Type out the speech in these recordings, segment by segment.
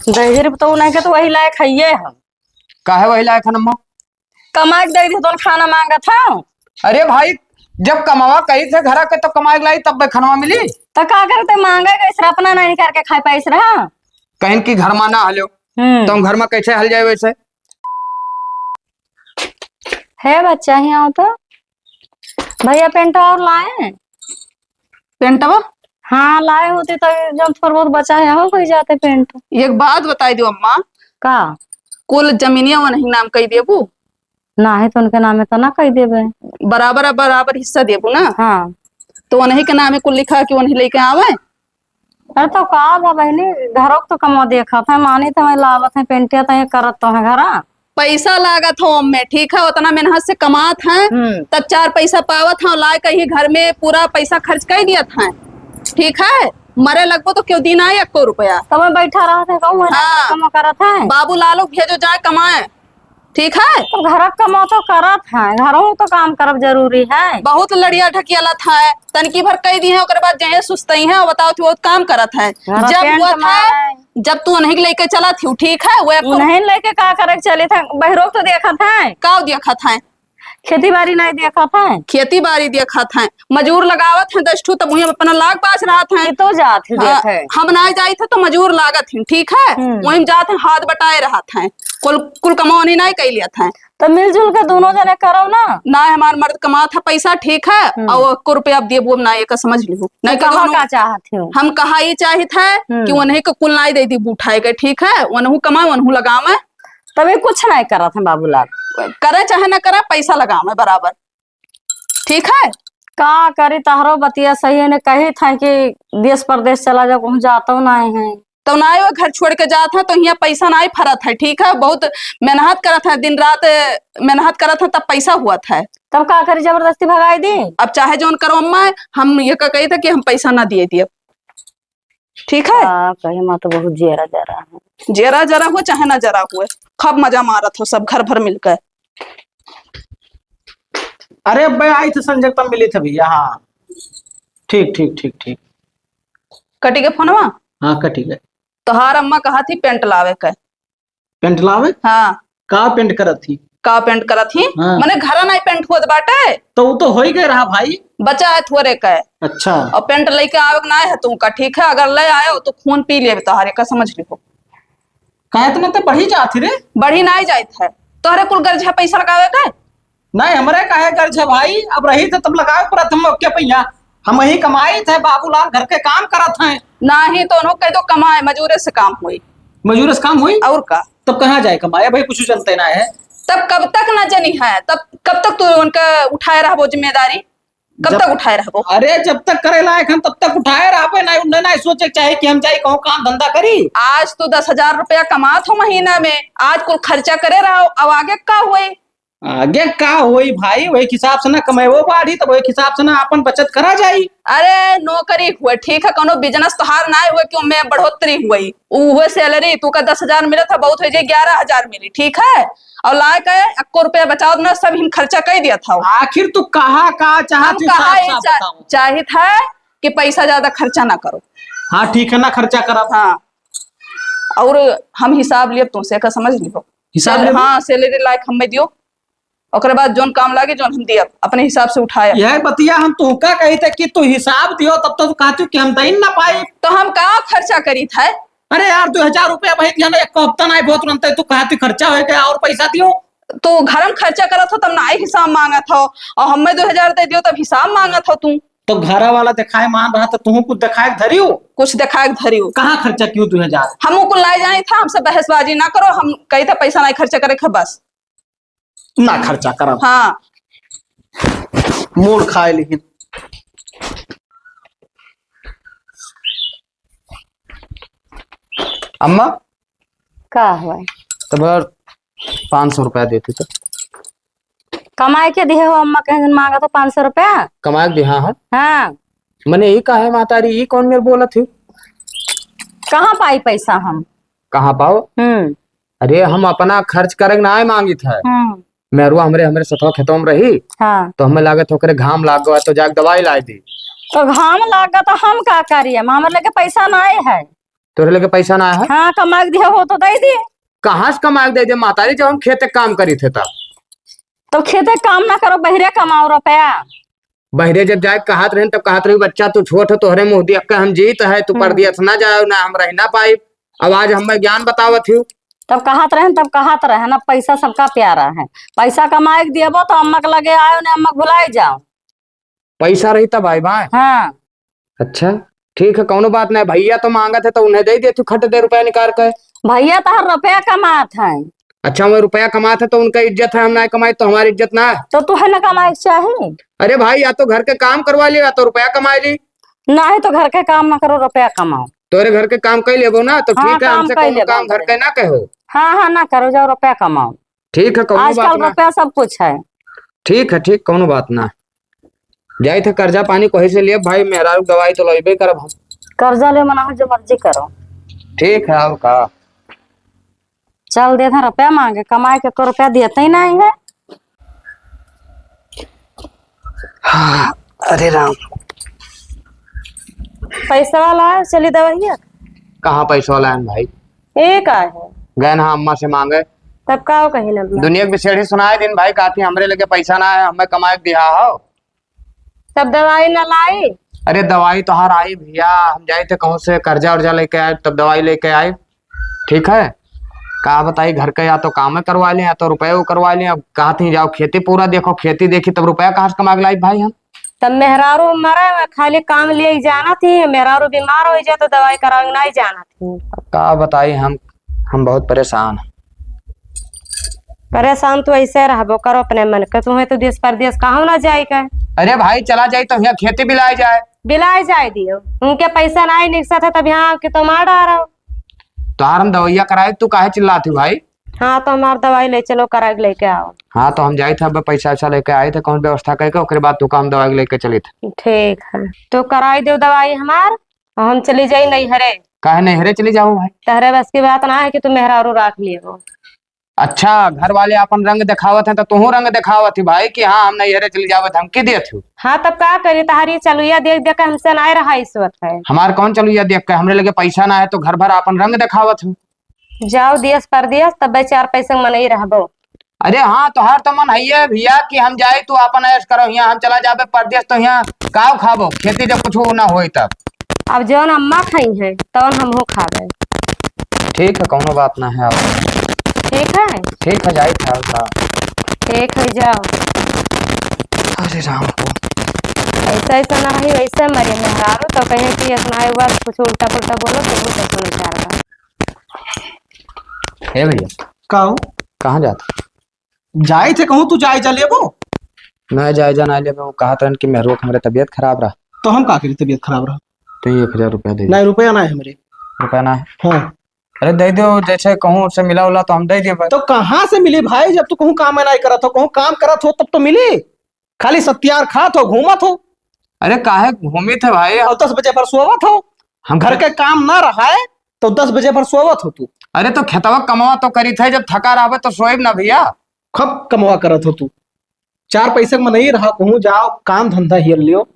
दहेज तो नहीं के तो वही लायक है हम। काहे वही लायक है अम्मा? कमा के दे दी तो खाना मांगा था। अरे भाई, जब कमावा कही थे घर के तो कमाए लाई तब खनवा मिली। तो का करते मांगा कैसे अपना नहीं करके खाए पैस रहा। कहीं की घर में ना हलो तो हम घर में कैसे हल जाए वैसे? है बच्चा ही आओ तो भैया पेंट और लाए। पेंटवा? हाँ लाए होते तो जब थोड़ा बहुत बचा है हो कोई जाते पेंट। एक बात बताई दो अम्मा, का कुल जमीनिया वो नहीं नाम कही देबू ना है तो उनके नाम तो ना कह देवे। बराबर बराबर हिस्सा देबू ना। हाँ तो उन्हीं के नाम कुल लिखा कि उन्हीं लेके आवे। अरे तो का बा बहनी घरों तो कमा देखा था मानी तो मैं लावत है पेंटिया तो करत तो है घरा। पैसा लागत हो में ठीक है, उतना मेहनत से कमात है तब चार पैसा पावत है, ला कहीं घर में पूरा पैसा खर्च कर दिया था। ठीक है, मरे लगभग तो क्यों दिन आए 1 रुपया। तो मैं बैठा रहा था कहूँ हाँ। कमा करत है। बाबू लालो भेजो जाए कमाए। ठीक है, तो घर कमा तो करत है घरों तो काम करब जरूरी है। बहुत लड़िया ढकियाला था तनकी भर कह दी है ओकर बाद जहे सुस्तई है बताओ तू काम करत है। जब हुआ था जब तू नहीं लेके चला थी ठीक है वो नहीं लेके का करे चले थे बहरों तो देखा था का देखा था खेती बाड़ी नहीं देखा था। खेती बाड़ी देखा था मजूर लगावत है 10 ठू तब वही अपना लाग पास रहा था तो जात है देखे। हम ना जाए थे तो मजूर लागत है ठीक है वही जाते हाथ बटाए रहा था कुल कमानी नहीं कह लिया था। तो मिलजुल के दोनों जने करो ना हमार मर्द कमा था पैसा ठीक है और 1 रुपया अब देबू ना ये समझ लियो नहीं का चाहती हूँ हम कहा ये चाहिए था कि उन्हें को कुल नहीं दे दी उठाए के ठीक है वनहू कमाए वनहू लगावे। तभी कुछ नहीं करा था बाबूलाल करे चाहे ना करे पैसा लगावे बराबर। ठीक है का करे तहरो बतिया सही है ने कही था कि देश प्रदेश चला जा कहूँ जाता नहीं है तो ना वो घर छोड़ के जाता है तो यहाँ पैसा ना फरत है। ठीक है, बहुत मेहनत करत है दिन रात मेहनत करत है तब पैसा हुआ था। तब का करी जबरदस्ती भगाई दी। अब चाहे जो करो अम्मा हम ये कही था कि हम पैसा ना दिए दिए। ठीक है कही माँ तो बहुत जेरा जरा है जरा जरा हो चाहे ना जरा हुए खूब मजा मारत हो सब घर भर मिलकर। अरे अब आई थे संजय तब मिली थे भैया। हाँ ठीक ठीक ठीक ठीक कटी के फोनवा। हाँ कटी गए। तोहार अम्मा कहा थी पेंट लावे का। पेंट लावे? हाँ का पेंट करत थी? का पेंट करत थी? हाँ। मने घरा नहीं पेंट हुआ बाटे तो वो तो हो ही गए रहा भाई। बचा है थोड़े का। अच्छा और पेंट लेके आवे ना है तुमका ठीक है, अगर ले आए तो खून पी ले तोहारे का समझ लिहो। कहे इतना तो बढ़ी जाती रे। बढ़ी ना जात है तोहरे कुल गर्ज है पैसा लगावे का नहीं हमारे काहे गर्ज है भाई। अब रही थे तब लगाए प्रथम क्या पैया हम ही कमाई थे बाबूलाल घर के काम करत हैं। ना ही तो उन्हों कह दो कमाए मजूरे से काम हुई। मजूर से काम हुई और का तब कहाँ जाए कमाए भाई कुछ जनते ना है। तब कब तक ना जनी है तब कब तक तू उनका उठाए रहो जिम्मेदारी कब तक उठाए रहो। अरे जब तक करे लायक हम तब तक उठाए रहा ना उन्हें ना सोचे चाहे कि हम जाए कहूँ काम धंधा करी। आज तो 10,000 रुपया कमात हो महीना में आज कुल खर्चा करे रहो अब आगे का हुई। आगे का होई भाई वही हिसाब से ना कमेबो बाढ़ी तब वही हिसाब से ना अपन बचत करा जाई। अरे नौकरी हुए ठीक है कोनो बिजनेस तो हार ना हुए क्यों में बढ़ोतरी हुई हुए सैलरी तू का 10,000 मिला था बहुत हो जाए 11,000 मिली ठीक है और लाए का 1 रुपया बचाओ ना सब हम खर्चा कर दिया था। आखिर तू कहा का चाहती चाहिए था कि पैसा ज्यादा खर्चा ना करो। हाँ ठीक है ना खर्चा करा। हाँ और हम हिसाब लिए तुमसे का समझ लियो हिसाब। हाँ सैलरी लायक हमें दियो ओकर बाद जोन काम लागे जोन हम दिया अपने हिसाब से उठाया। यह बतिया हम तुमका कही थे कि तू हिसाब दियो तब तो कहती कि हम दे ना पाए तो हम कहाँ खर्चा करी था। अरे यार 2,000 रुपया भाई दिया ना 1 हफ्ता ना बहुत तुरंत तू कहती खर्चा हो गया और पैसा दियो तो घर में खर्चा करा था तब ना हिसाब मांगा था और हमें 2,000 दे दियो तब हिसाब मांगा था तू। तो घर वाला दिखाए मान रहा था तू कुछ दिखाए धरियो कुछ दिखाए धरियो कहाँ खर्चा क्यों 2,000 हम को लाई जाए था हमसे बहसबाजी ना करो हम कही था पैसा नहीं खर्चा करे बस ना खर्चा करा। हाँ मोड़ खाए लेकिन अम्मा का हुआ तब 500 रुपया देती तो कमाए के दिए हो अम्मा कहीं मांगा तो 500 रुपया कमाए दी। हाँ हाँ हाँ मैंने यही कहा है मातारी ये कौन मेरे बोला थी कहाँ पाई पैसा हम कहाँ पाओ। अरे हम अपना खर्च करे ना मांगी था मेरुआ हमरे सतवा खेतों में रही हाँ तो हमें लागत होकर घाम लाग गया तो जाके दवाई लाई दी। तो घाम लागा तो हम का करिए हमारे लेके पैसा ना है तोरे लगे पैसा ना है? हाँ कमा के दिया हो तो दे दिए। कहाँ से कमा के दे दे मातारी, जब हम खेते काम करी थे तब। तो खेते काम ना करो, बहिरे कमाओ रुपया। बहरे जब जाए कहत रहे तब कहत रही बच्चा तू छोट है, तोहरे मुँह दिया हम जीत है, तू परदियस ना जाए ना हम रह ना पाई। अब आज हमें ज्ञान बतावत हूँ। तब कहत रहे ना, पैसा सबका प्यारा है। पैसा कमाए के दिएबो तो अम्मा के लगे आयो ने अम्मा भुलाई जाओ। पैसा रही तब आई भाई। हाँ अच्छा ठीक है, कौनो बात नहीं। भैया तो मांगा थे तो उन्हें दे दे, तू खट दे रुपया निकाल कर। भैया तो हर रुपया कमात है। अच्छा मैं रुपया कमाते है तो उनका इज्जत है, हम ना कमाए तो हमारी इज्जत ना है। तो तू है ना कमाए के चाहिए। अरे भाई या तो घर के काम करवा ली या तो रुपया कमा ली। ना है तो घर के काम ना करो, रुपया कमाओ। तोरे घर के काम कर लेबो ना तो हाँ, ठीक है, काम हमसे कर कौनो लेबो काम घर के ना कहो। हाँ हाँ ना करो, जाओ रुपया कमाओ। ठीक है कौनो बात आजकल ना। रुपया सब कुछ है। ठीक है ठीक, कौनो बात ना। जाए थे कर्जा पानी कहीं से लिए भाई, मेहरारू दवाई तो लेबे करब हम। कर्जा ले मना जो मर्जी करो। ठीक है अब का चल दे था रुपया मांगे, कमाए के को रुपया देते ही नहीं है। हाँ, अरे राम पैसा वाला है, चली दवाइया। कहाँ पैसा वाला है भाई? एक आए है गए ना अम्मा से मांगे, तब का हो कहीं लगना। दुनिया की बिछेड़ी सुनाए दिन भाई कहती हमरे लगे पैसा ना है, हमें कमाए के दिया हो। तब दवाई न लाई। अरे दवाई तो हर आई भैया, हम जाए थे कहूँ से कर्जा उर्जा लेके आए तब दवाई लेके आए। ठीक है कहा बताई, घर का या तो काम करवा लें या तो रुपये वो करवा लें। अब कहा थी जाओ खेती पूरा देखो, खेती देखी तब रुपया कहाँ से कमा के लाई भाई हम। तब मेहरारू मरा, खाली काम लिए ही जाना थी। मेहरारू बीमार हो जाए तो दवाई करावे नहीं जाना थी। कहा बताई हम बहुत परेशान हैं। परेशान तो ऐसे रहबो करो अपने मन के, तुम्हें तो देश परदेश कहाँ ना जाएगा। अरे भाई चला जाए तो यहाँ खेती बिलाई जाए। बिलाए जाए दियो, उनके पैसा नहीं निकसा था तब यहाँ के तो मार डालो। तो हम दवाइया कराए, तू काहे चिल्लाती भाई? हाँ तो हमार दवाई ले चलो, करा के लेके आओ। हाँ तो हम जाए थे, अब पैसा वैसा लेके आए थे, कौन व्यवस्था करके उसके बाद तू काम दवाई लेके चले थे। ठीक है तो कराई दो दवाई हमार, और हम चली जाई नैहरे। काहे नहरे चली जाओ भाई? तहरे बस की बात ना है कि तुम मेहरारू राख लिए हो। अच्छा घर वाले अपन रंग दिखावत है तो तू रंग दिखावत थी भाई कि हाँ हम नहरे चली जावत, धमकी देत हूँ। हाँ तब का करी, तहारी चलुया देख देख के हमसे नहीं रहा इस वक्त है। हमार कौन चलू या देख के, हमरे लगे पैसा ना है तो घर भर अपन रंग दिखावत हूँ। जाओ देश परदेश, तब चार पैसे मन ही रहबो। अरे हाँ तो हर तो मन है भैया कि हम जाए तो अपन ऐश करो, यहाँ हम चला जाबे परदेश तो यहाँ काव खाबो, खेती जब कुछ ना हो तब। अब जौन अम्मा खाई है तौन हमहू खाबे। ठीक है कौनो बात ना है। अब ठीक है जाए था। ठीक है जाओ। अरे राम को ऐसा ऐसा ना रही वैसे मरे मेहरारू तो कहे कि ऐसा है हुआ, कुछ उल्टा पुल्टा बोलो तो वो कैसे विचार का। हे भैया कहाँ जाता? जाए थे कहूँ तू जाए जा लेबो। मैं जायजा ना ले, वो कहा था कि मेहरो हमारे तबीयत खराब रहा। तो हम का करी, तबीयत खराब रहा तो 1000 रुपया दे। नहीं रुपया ना है हमारे। रुपया ना है? हाँ अरे दे दो, जैसे कहूँ उससे मिला उला तो हम दे दिए। तो कहाँ से मिली भाई, जब तू कहूँ काम नहीं करत हो, कहूँ काम करत हो तब तो मिली। खाली सत्यार खात हो घूमत हो। अरे काहे घूमी थे भाई? और 10 बजे पर सोवत हो। हम घर के काम ना रहा है तो 10 बजे पर सोवत हो तू। अरे तो खेतवा कमावा तो करी थे, जब थका रहा तो सोएब ना भैया। खब कमवा करत हो तू, 4 पैसे में नहीं रहा, कहूँ जाओ काम धंधा हियर लियो।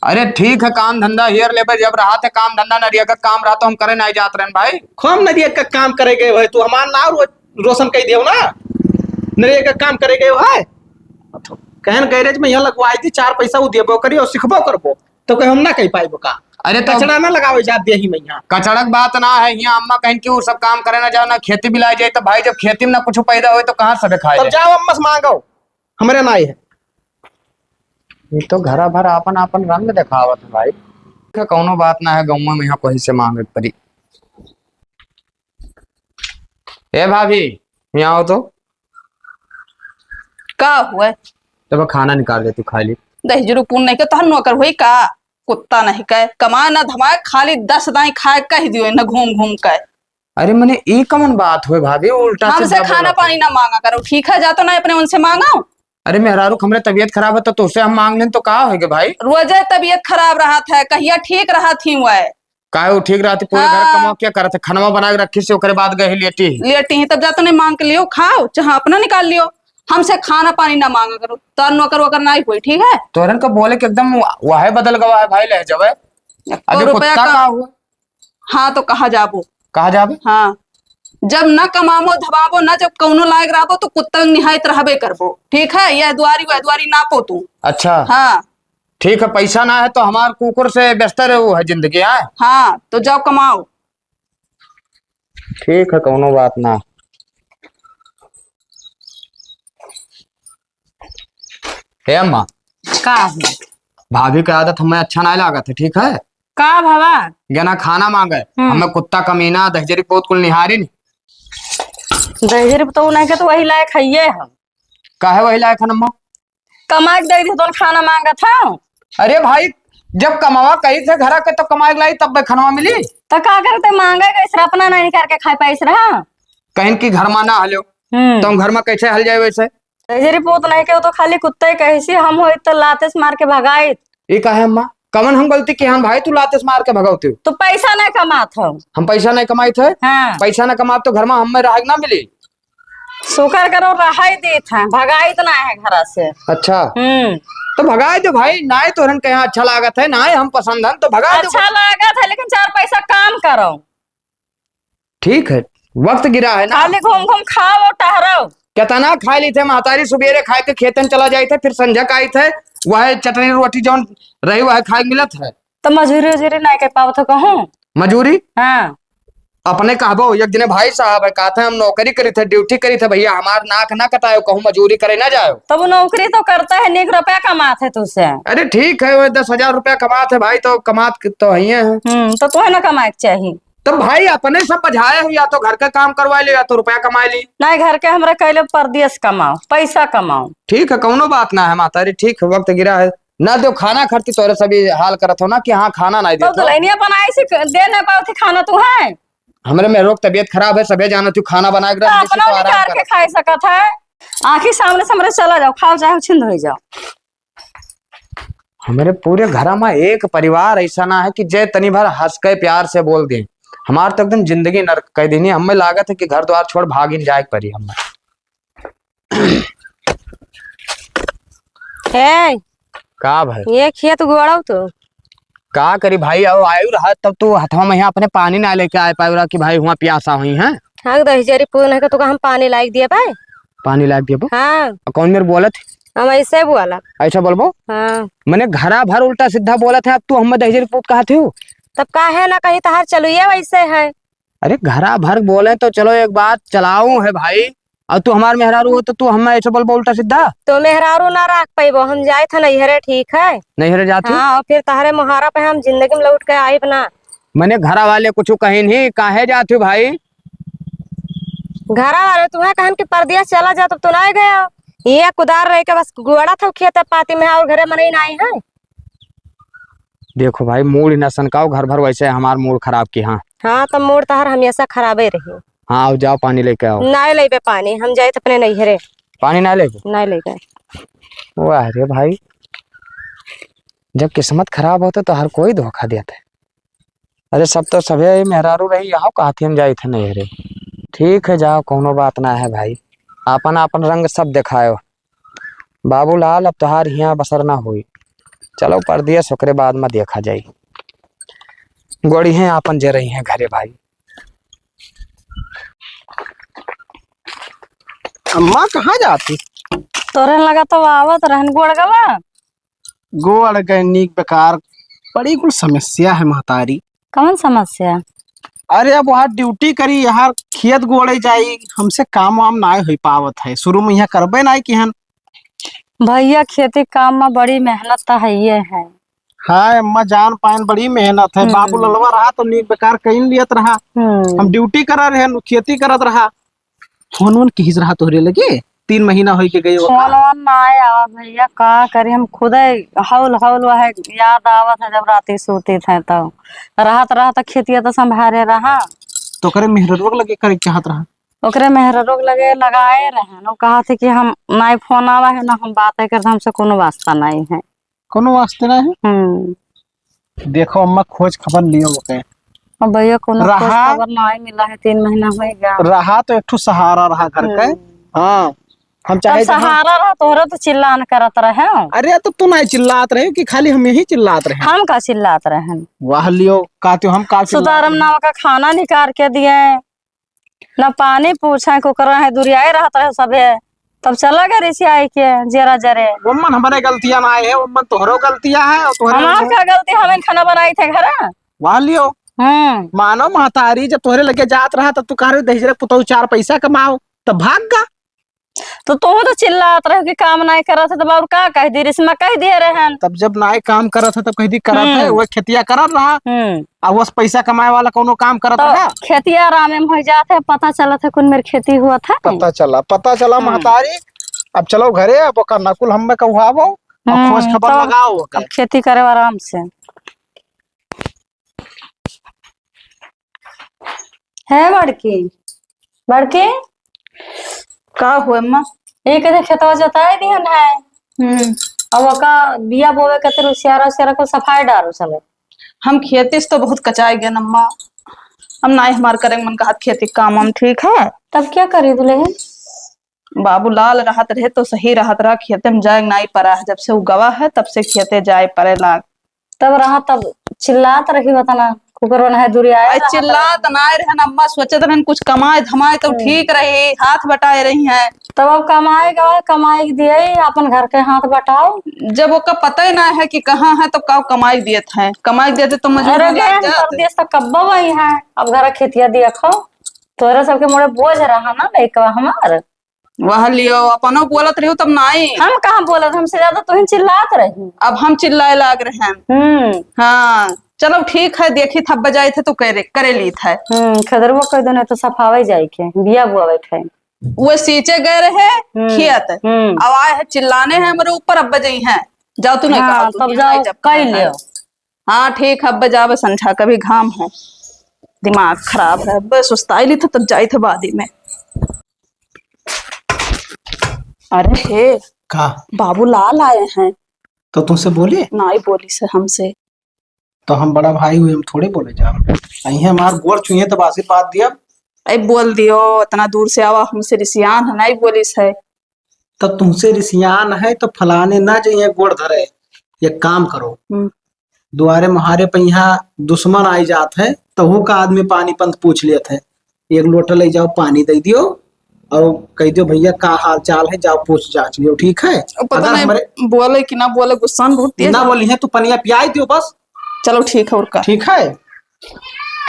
अरे ठीक है काम धंधा हियर ले, जब रहा थे काम धंधा नरिया का काम रहा तो हम करे नहीं जात रहे भाई। हम नरिया का काम करे गए भाई, तू हमार नाम रोशन कर दियो ना। नरिया का काम करे गए है कहन गैरेज में यहाँ लगवाई थी, 4 पैसा वो देबो करी और सिखबो करबो तो कहीं हम ना कह पाइबो का। अरे तो कचड़ा ना लगावे जा दे ही में यहाँ। कचड़क बात ना है, यहाँ अम्मा कहीं कि वो सब काम करे ना जाओ ना खेती भी लाई जाए तो भाई जब खेती में ना कुछ पैदा हो तो कहाँ सब खाए। तब जाओ अम्मा से मांगो, हमारे नाई है। ये तो घरा भर अपन अपन रंग दिखावत है भाई। कौनो बात ना है, गाँव में यहाँ कहीं से मांगे पड़ी। ए भाभी यहाँ आओ तो। का हुआ तब खाना निकाल दे, तू खा ली। दही जरूर पुन नहीं के तहन नौकर हुई का, कुत्ता नहीं कहे कमा ना धमाए, खाली 10 दाई खाए कह दियो न घूम घूम के। अरे मैंने एक कमन बात हुए भाभी, उल्टा हमसे खाना पानी ना मांगा करो, ठीक है जातो ना अपने उनसे मांगा। अरे मेहरारू हमरे तबीयत खराब है तो तुझसे हम मांग लें तो का होगे भाई? रोजे तबीयत खराब रहा था, कहिया ठीक रहा थी वह काहे वो ठीक रहा थी, पूरे घर कमा क्या करे थे, खाना बना के रखी से ओकरे बाद गए लेटी ही तब जातो नहीं मांग के लियो, खाओ चाहे अपना निकाल लियो, हमसे खाना पानी ना मांगा करो। तो नौकर वोकर ना हुई, ठीक है? तोरन का बोले कि एकदम वाहे बदल गवा है भाई, ले जावे। अरे रुपया कुत्ता का हुआ? हाँ तो कहा जाबो कहा जाबे? हाँ, जब न कमाबो धबाबो न जब कौनो लायक रहबो तो कुत्ता निहायत रहबे करबो, ठीक है? यह द्वारी वह द्वारी नापो तू। अच्छा हाँ ठीक है, पैसा ना है तो हमार कुकुर से बेहतर है वो है जिंदगी है। हाँ, तो जाओ कमाओ। ठीक है, कोनो बात ना। हे अम्मा, का है? भाभी की आदत हमें अच्छा नहीं लागत है, ठीक है? का भावा? जना खाना मांगे हमें कुत्ता कमीना दहजरी पोत कुल निहारी नहीं। दहेज तो नहीं के तो वही लायक है हम। काहे वही लायक है अम्मा? कमा के दे दी तो खाना मांगा था। अरे भाई, जब कमावा कही थे घर के तो कमाए लाई तब खनवा मिली। तो का करते मांगे कैसे अपना नहीं करके खाए पैसे रहा। कहीं की घर में ना हलो तो घर में कैसे हल जाए वैसे? दहेज पोत नहीं के तो खाली कुत्ते कैसी हम हो तो लाते से मार के भगाए। ये काहे अम्मा? कमन हम गलती की हम भाई तू लाते से मार के भगावती हो? तो पैसा नहीं कमात हो। हम पैसा नहीं कमाई थे। हाँ, पैसा न कमा तो घर में हमें राहत ना मिली। शुक्र करो रहाई दी था, भगाई तो ना है घर से। अच्छा तो भगाए दो भाई, ना तो रन कहीं अच्छा लागत है ना हम पसंद है तो भगा दो। अच्छा लगा था लेकिन 4 पैसा काम करो। ठीक है, वक्त गिरा है ना। खाली घूम घूम खाओ टहरो। कितना खा ली थे महतारी, सुबेरे खाए के खेतन चला जाए थे, फिर संझक आई थे वह चटनी रोटी जौन रही वह खाए मिलत है। तो मजूरी उजूरी नहीं कर पाओ तो कहूँ। मजूरी हाँ, अपने कहबो एक दिन भाई साहब है कहते हम नौकरी करी थे ड्यूटी करी थे भैया हमार नाक ना कटायो, कहूँ मजूरी करे ना जाओ। तब वो नौकरी तो करता है, 1 रुपया कमाते तुझसे। अरे ठीक है, वह 10,000 रुपया कमाते भाई तो कमात तो ही है। तो तुम्हें ना कमाए के चाहिए। तो भाई अपने सब बझाए हो, या तो घर का काम करवा ले या तो रुपया कमा ली। नहीं घर के हमरा कहले परदेश कमाओ, पैसा कमाओ। ठीक है, कौनो बात ना है मातारी, ठीक है वक्त गिरा है ना दो खाना खर्ची तोरे सभी हाल करत हो ना कि हाँ खाना नहीं तो देते। दुल्हनिया बनाई से दे नहीं पाओ थे खाना तू है। हमरे में रोग तबियत खराब है, सबे जाना तू खाना बना के तो रख, जैसे अपना तो आराम निकाल के कर। खाई सकत है। आखिर सामने से हमरे चला जाओ, खाओ चाहे छिंद हो जाओ। हमारे पूरे घर में एक परिवार ऐसा ना है कि जय तनी भर हंस के प्यार से बोल दे। हमार तो एकदम जिंदगी नर्क कह देनी। हमें लागत है कि घर द्वार छोड़ भाग ही जाए परी हमें। है का भाई ये खेत गोड़ाऊ तो का करी भाई, अब आयु रहा तब तू हथवा में यहाँ अपने पानी ना लेके आए पाए रहा कि भाई वहाँ प्यासा हुई है। हाँ दही पून है तो हम पानी लाइक दिए पाए। पानी लाग दिया हाँ कौन मेरे बोलत हम ऐसे बोला। ऐसा बोलबो? हाँ मैंने घरा भर उल्टा सीधा बोला था, अब तू हमें दहेज पूत कहते हो। तब का है ना कहीं तहार चलुए वैसे है। अरे घरा भर बोले तो चलो एक बात चलाऊ है भाई, और तू हमार मेहरारू हो तो तू हमें ऐसे बोलबो उल्टा सीधा? तो मेहरारू ना रख पाइबो, हम जाए था नैहरे ठीक है। नहीं रह जाती। हाँ और फिर तहरे मुहारा पे हम जिंदगी में लौट के आई बना। मैंने घरा वाले कुछ कहीं नहीं काहे जाती भाई। घरा वाले तुम्हें कहन कि परदेश चला जा तब तो नहीं गया। ये कुदार रह के बस गोड़ा था खेत पाती में और घरे मनाई नहीं है। देखो भाई मूड न सनकाओ, घर भर वैसे हमार मूड खराब की। हाँ हाँ तब मोड़ तहर हमेशा खराबे रही। हाँ आओ जाओ पानी लेके आओ। नहीं ले पानी, हम जाए अपने नैहरे। पानी ना लेके नहीं ले गए। वाह रे भाई, जब किस्मत खराब होते तो हर कोई धोखा देता है। अरे सब तो सभे मेहरारू रही यहाँ कहती हम जाए थे नहरे। ठीक है जाओ, कोनो बात ना है भाई, अपन अपन रंग सब दिखायो। बाबूलाल अब तुहार यहाँ बसर ना हुई, चलो परदेश ओकरे बाद में देखा जाये। गोड़ी है अपन जे रही हैं घरे भाई। अम्मा कहाँ जाती? तोरे लगा तो आवत रहन गोड़ गवा। गोड़ गए नीक बेकार, बड़ी कुछ समस्या है महतारी। कौन समस्या? अरे अब वहाँ ड्यूटी करी, यहाँ खेत गोड़े जाई, हमसे काम वाम ना हो पावत है। शुरू में यहाँ करबे ना कि हन। भैया खेती काम में बड़ी मेहनत तो है ये है। हाँ अम्मा जान पान बड़ी मेहनत है। बाबू ललवा रहा तो नीक बेकार कहीं लियत रहा, हम ड्यूटी करा रहे खेती करत रहा। फोन वोन खींच रहा तोहरे लगे 3 महीना हो के गए। फोन वोन ना आया भैया, का करी हम खुद हौल हौल वह याद आवत है जब राती सोती थे तो रहत खेती तो संभारे रहा। तो करे मेहरत लगे करे चाहत रहा। ओकरे मेहररोग लगे लगाए रहे, वो कहा थे कि हम ना फोन आवा है ना हम बात करते, हमसे कोनो वास्ता नहीं है। कोनो वास्ते ना है। देखो अम्मा खोज खबर लियो ओके। और भैया कोनो खोज खबर नहीं मिला है, 3 महीना हो गया। रहा तो एक ठो सहारा रहा घर का। हाँ हम तब चाहे जहाँ- सहारा रहा तोहरा तो चिल्लान करत रहे। अरे तो तू नहीं चिल्लात रहे कि खाली हम यही चिल्लात रहे? हम का चिल्लात रहे? वाह लियो कहते हो हम का चिल्लात सुतारम रहे? नाव का खाना निकाल के दिए, न पानी पूछे को कर रहे, दुरियाए रहता है सबे। तब चला गया रिसियाई के जरा जरे। वमन हमारे गलतियां ना है, वमन तोहरो गलतियां है और तोहरे हमार क्या गलती, हमें खाना बनाई थे घर। वाह लियो मानो महतारी जब तोहरे लगे जात रहा तब तू कह रहे दहेजरे पुतौ 4 पैसा कमाओ तब भाग गा। तो तू तो चिल्लात रहे कि काम नहीं करत है, तब और का कह दी? रिश्मा कह दिए रहे। तब जब नाय काम करत है तब कह दी करत है, वो खेतिया करत रहा और वो पैसा कमाए वाला कोनो काम करत तो रहा। खेतिया आराम में हो जाते, पता चला था कौन मेरी खेती हुआ था। पता चला महतारी। अब चलो घरे, अब ओकर नकुल हम में कहवाओ और खोज खबर तो लगाओ अब ओके। खेती करे आराम से है। बड़की बड़की का हुए अम्मा? एक खेतवा जोताई दिहन है, अब ओका बिया बोवे के तेरे उसियारा को सफाई डालो सब। हम खेती से तो बहुत कचाए गए अम्मा, हम ना हमार करेंगे मन का हाथ खेती काम हम ठीक है। तब क्या करी दुल्हन? बाबू लाल रहत रहे तो सही रहत रहा, खेते में जाए नहीं पड़ा है, जब से वो गवा है तब से खेते जाए पड़े लाग। तब रहा तब चिल्लात रही बताना कुकर है दुरियाए चिल्लात ना रहे अम्मा, सोचत रहन कुछ कमाए धमाए तो ठीक रही, हाथ बटाए रही हैं। तब अब कमाएगा कमाई दिए अपन घर के हाथ बटाओ। जब ओका पता ही ना है कि कहाँ है तो का कमाई देते हैं, कमाई देते तो मजबूरी अरे लग जात। परदेश तक कब्बा वही है, अब घर खेतिया देखो तोरा सबके मोड़े बोझ रहा ना लइकवा हमार। वह लियो अपनो बोलत रही तब नहीं। हम कहाँ बोलत, हमसे ज्यादा तुम चिल्लात रही। अब हम चिल्लाए लाग रहे हैं। हाँ चलो ठीक है, देखी थब बजाए थे तो करे ली था। खदरवा कह दो नहीं तो सफावे जाए के बिया बुआवे थे। वो सींचे गए रहे खेत, अब आए है चिल्लाने हैं हमारे ऊपर, अब बजाई हैं जाओ तू नहीं कहा तब जाओ कह लियो। हाँ ठीक है, अब बजावे संझा कभी घाम है, दिमाग खराब है, बस सुस्ताई ली था तब जाई थे बादी में। अरे हे का बाबू लाल आए हैं तो तुमसे बोले ना ही बोली से हमसे। तो हम बड़ा भाई हुए, हम थोड़े बोले जाओ अही हमार गोड़ छुए तब आशीर्वाद दिया। अरे बोल दियो, इतना दूर से आवा, हमसे रिसियान है नहीं बोली से। तब तुमसे रिसियान है तो फलाने ना जाइए गोड़ धरे, एक काम करो दुआरे महारे पे यहाँ दुश्मन आई जात है तो वो का आदमी पानी पंत पूछ लेते है, एक लोटा ले जाओ पानी दे दियो और कह दियो भैया का हाल चाल है, जाओ पूछ जांच लियो ठीक है। पता अगर नहीं हमारे बोले कि ना बोले, गुस्सा बहुत तेज ना बोली है तो पनिया पियाई दियो बस। चलो ठीक है, और का ठीक है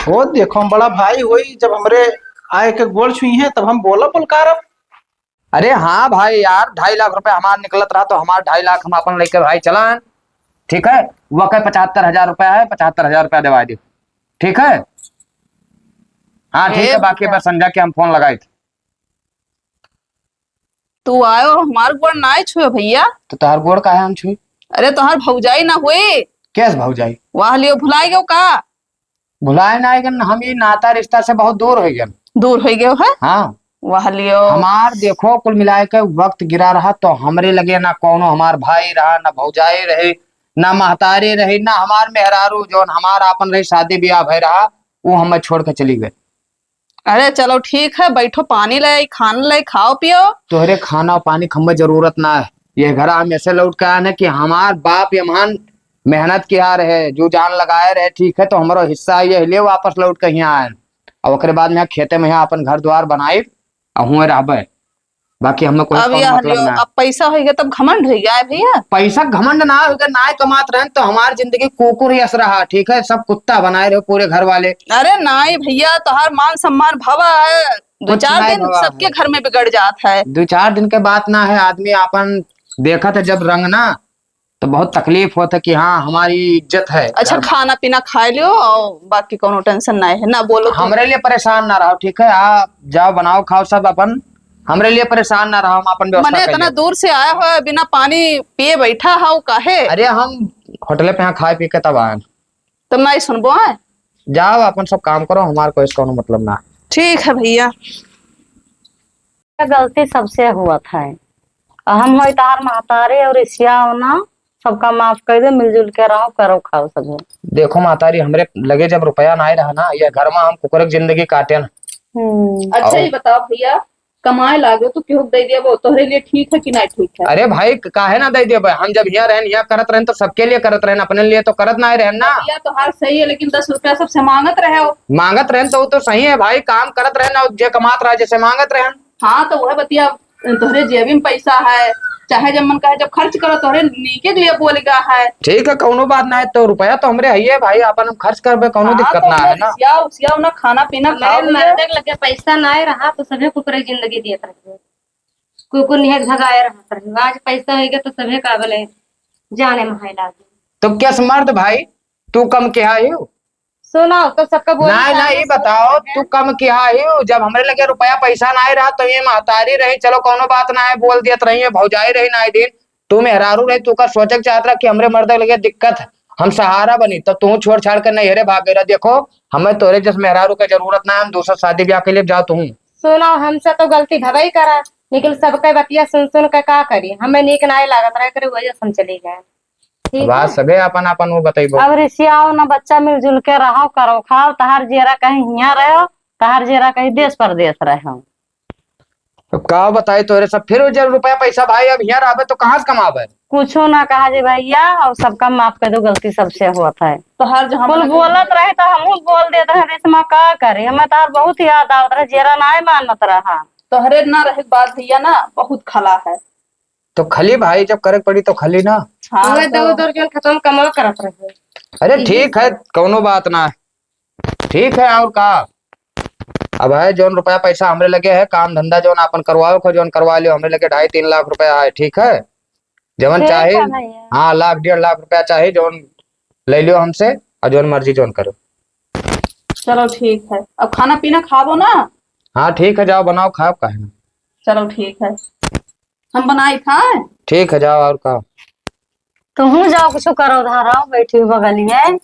हो देखो हम बड़ा भाई हुई, जब हमरे आए के गोल छुई है तब हम बोला बोलकार। अरे हाँ भाई यार, 2.5 लाख रुपए हमार निकलत रहा तो हमार 2.5 लाख हम अपन लेके भाई चला। ठीक है, वो कहे 75,000 रुपया है, 75,000 रुपया दिवा दो। ठीक है हाँ ठीक है, बाकी बार संजय के हम फोन लगाए थे। तू आयो हमार गोड़ ना छुए भैया। तो तार गोड़ का है हम छुई? अरे तुहार भौजाई ना हुई कैसे भौजाई? वाह लियो भुलाई गयो का? भुलाए ना आएगा, हम ये नाता रिश्ता से बहुत दूर हो गए। दूर हो गयो है? हाँ वाह लियो। हमार देखो कुल मिलाए के वक्त गिरा रहा तो हमरे लगे ना कोनो हमार भाई रहा, ना भौजाई रहे, ना महतारी रही, ना हमार मेहरारू जो हमारा अपन रही शादी ब्याह भय रहा वो हमें छोड़ के चली गए। अरे चलो ठीक है, बैठो पानी ले खाना ले खाओ पियो। तोहरे खाना पानी खम्बे जरूरत ना है, ये घर हम ऐसे लौट के आए कि हमार बाप यमान मेहनत किया रहे, जो जान लगाए रहे। ठीक है, तो हमारा हिस्सा ये लिए वापस लौट के यहाँ आए और ओकरे बाद में खेते में यहाँ अपन घर द्वार बनाए और हुए रहबे, बाकी हमें कोई मतलब ना। अब पैसा हो गया तब घमंड हो गया भैया। पैसा घमंड ना होगा, ना कमात रहे तो हमारी जिंदगी कुकुर यस रहा। ठीक है, सब कुत्ता बनाए रहे पूरे घर वाले। अरे नाई भैया, तोहार मान सम्मान भवा है, 2-4 दिन सबके घर में बिगड़ जाता है। 2-4 दिन के बात ना है, आदमी अपन देखा था जब रंग ना तो बहुत तकलीफ होता कि हाँ हमारी इज्जत है। अच्छा खाना पीना खा लियो और बाकी कोनो टेंशन ना है ना, बोलो हमरे लिए परेशान ना रहो। ठीक है, आप जाओ बनाओ खाओ सब, अपन हमरे लिए परेशान ना रहो, हम अपन व्यवस्था मने इतना दूर से आया हो बिना पानी पिए बैठा हो काहे? अरे हम होटल पे यहाँ खाए पी के तब आए। तुम नहीं सुनबो है? जाओ अपन सब काम करो, हमारा कोई इसका मतलब ना। ठीक है भैया। गलती सबसे हुआ था, हम हो तार महतारे और इसिया होना, सबका माफ कर दे, मिलजुल के रहो करो खाओ सब। देखो मातारी, हमरे लगे जब रुपया ना रहा ना, ये घर में हम कुकुर जिंदगी काटे ना। अच्छा ही बताओ भैया, कमाए लागे तो क्यों दे दिया वो तोहरे लिए ठीक है कि नहीं ठीक है? अरे भाई काहे ना दे दिए भाई, हम जब यहाँ रहन यहाँ करत रहन तो सबके लिए करत रहन, अपने लिए तो करत ना रहन ना। या तो हार सही है, लेकिन 10 रुपया सबसे मांगत रहे हो। मांगत रहन तो वो तो सही है भाई, काम करत रहन और जे कमात रहा जैसे मांगत रहन। हाँ तो वह बतिया, तोहरे जेबी में पैसा है, चाहे जब मन कहे जब खर्च करो, तोहरे नीके के लिए बोलेगा है। ठीक है कौनो बात ना है, तो रुपया तो हमरे है भाई, अपन हम खर्च करबे, कौनो हाँ, दिक्कत तो ना है ना। उसिया ना खाना पीना खाओ मेरे मर्दे के लगे पैसा ना रहा तो सभी कुकरे जिंदगी दियत रहे, कुकुर निहत भगाए रहा रहे। आज पैसा होगा तो सभी काबल है जाने महाई लागे। तो क्या मर्द भाई तू कम क्या है? सुनो तो सबका बोल ना ये बताओ तू कम क्या है? जब हमरे लगे रुपया पैसा ना रहा तो ये महतारी रही, चलो कोनो बात ना है, बोल दियत रही है, भौजाई रही ना दिन तू मेहरारू रही, तू का सोचक चाहत रहा कि हमरे मर्द के लगे दिक्कत है, हम सहारा बनी, तब तू छोड़ छाड़ कर नहीं हेरे भाग गया। देखो हमें तोरे जिस मेहरारू की जरूरत ना है, हम दूसरा शादी ब्याह के लिए जाओ तू। सुनो हमसे तो गलती भवाई करा, लेकिन सबके बतिया सुन सुन के का करी, हमें नीक ना लागत रहे करे वजह से हम चली गए। ठीक बात है? सगे अपन अपन वो बताइबो। अब रिसियाओ ना बच्चा मिलजुल के रहो करो खाओ, तहार जेरा कहीं यहाँ रहो, तहार जेरा कहीं देश परदेश रहो। तो का बताई तोरे सब, फिर जब रुपया पैसा भाई अब यहाँ रहे तो कहाँ से कमाबे? कुछो ना कहा जे भैया, और सबका माफ कर दो, गलती सबसे होता है। तो हर जहाँ कुल बोलत रहे तो हम बोल देते हैं, इसमें का करे, हमें तार बहुत याद आवत रहे, जेरा ना मानत रहा। तोहरे ना रहे बात भैया ना बहुत खला है। तो खली भाई जब करे पड़ी तो खली ना। हाँ हमें दो दो जन खत्म कमा करत रहे। अरे ठीक है कौनो बात ना है, ठीक है और का। अब है जोन रुपया पैसा हमरे लगे है, काम धंधा जोन अपन करवाओ खो जोन करवा लियो, हमरे लगे 2.5-3 लाख रुपया है, ठीक है जवन ठीक चाहे। है भैया। हाँ 1-1.5 लाख रुपया चाहे जोन ले लियो हमसे, और जोन मर्जी जोन करो। चलो ठीक है, अब खाना पीना खाबो ना। हाँ ठीक है जाओ बनाओ खाओ काहे ना। चलो ठीक है, हम बनाई खाए। ठीक है जाओ और का। तुम जाओ कुछ करो, उधर आओ बैठी बगल में।